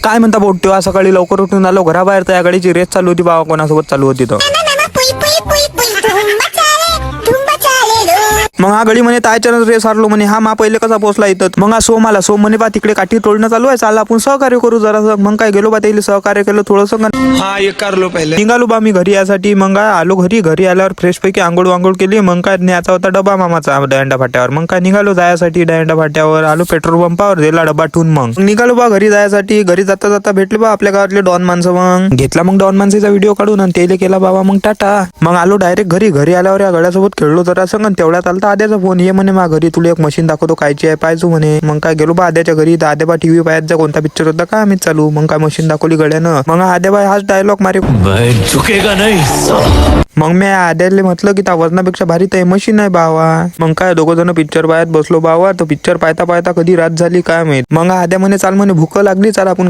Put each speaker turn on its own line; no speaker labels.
काय म्हणता भाऊ, तेव्हा सकाळी लवकर उठून आलो घराबाहेर, तर या गाडीची रेस चालू होती बाबा, कोणासोबत चालू होती तर मग हा गडी म्हणे तायच्या रेस हारलो म्हणे. हा मा पहिले कसा पोहोचला इथं. मग हा सोम आला. सोम म्हणे बा तिकडे काठी तोडणं चालू आहे, चाल आपण सहकार्य करू जरा. मग काय गेलो बा त्याला सहकार्य केलं थोडंसं.
हाँ ये कर लो पहले.
निघालो बा मी घरी यासाठी. मग काय आलो घरी. घरी आल्यावर फ्रेश पैकी आंघोळ वांघोळ केली. मग काय न्यायचा होता डबा मामाचा दंडा फाट्यावर. मग काय निघालो जायसाठी दंडा फाट्यावर. आलो पेट्रोल पंपावर, दिला डबा ठेवून मग निघालो बा घरी जायसाठी. घरी जाता जाता भेटले बा आपल्या गावातले डॉन माणसं. मग घेतला मग डॉन माणसाचा व्हिडिओ काढून आणि त्याला केला बाबा मग टाटा. मग आलो डायरेक्ट घरी. घरी आल्यावर या गड्यासोबत खेळलो जरा संग. तेवढ्यात आलता आद्याचा फोन. ये म्हणे मा घरी तुला एक मशीन दाखवतो कायची आहे पाहिजे म्हणे. मग काय गेलो बा आद्याच्या घरी. तर आद्या बा टीव्ही पाहायचा कोणता पिक्चर होता काय आम्ही चालू. मग काय मशीन दाखवली गड्यानं. मग आद्या बाय हाच डायलॉग मारे,
झुकेगा नहीं.
मग मी आद्याला म्हटलं की त्या वजनापेक्षा भारी तर मशीन आहे बावा. मग काय दोघं जण पिक्चर पाहत बसलो बावा. तो पिक्चर पाहता पाहता कधी रात झाली काय माहित. मग आद्या म्हणे चाल म्हणे भूक लागली, चाल आपण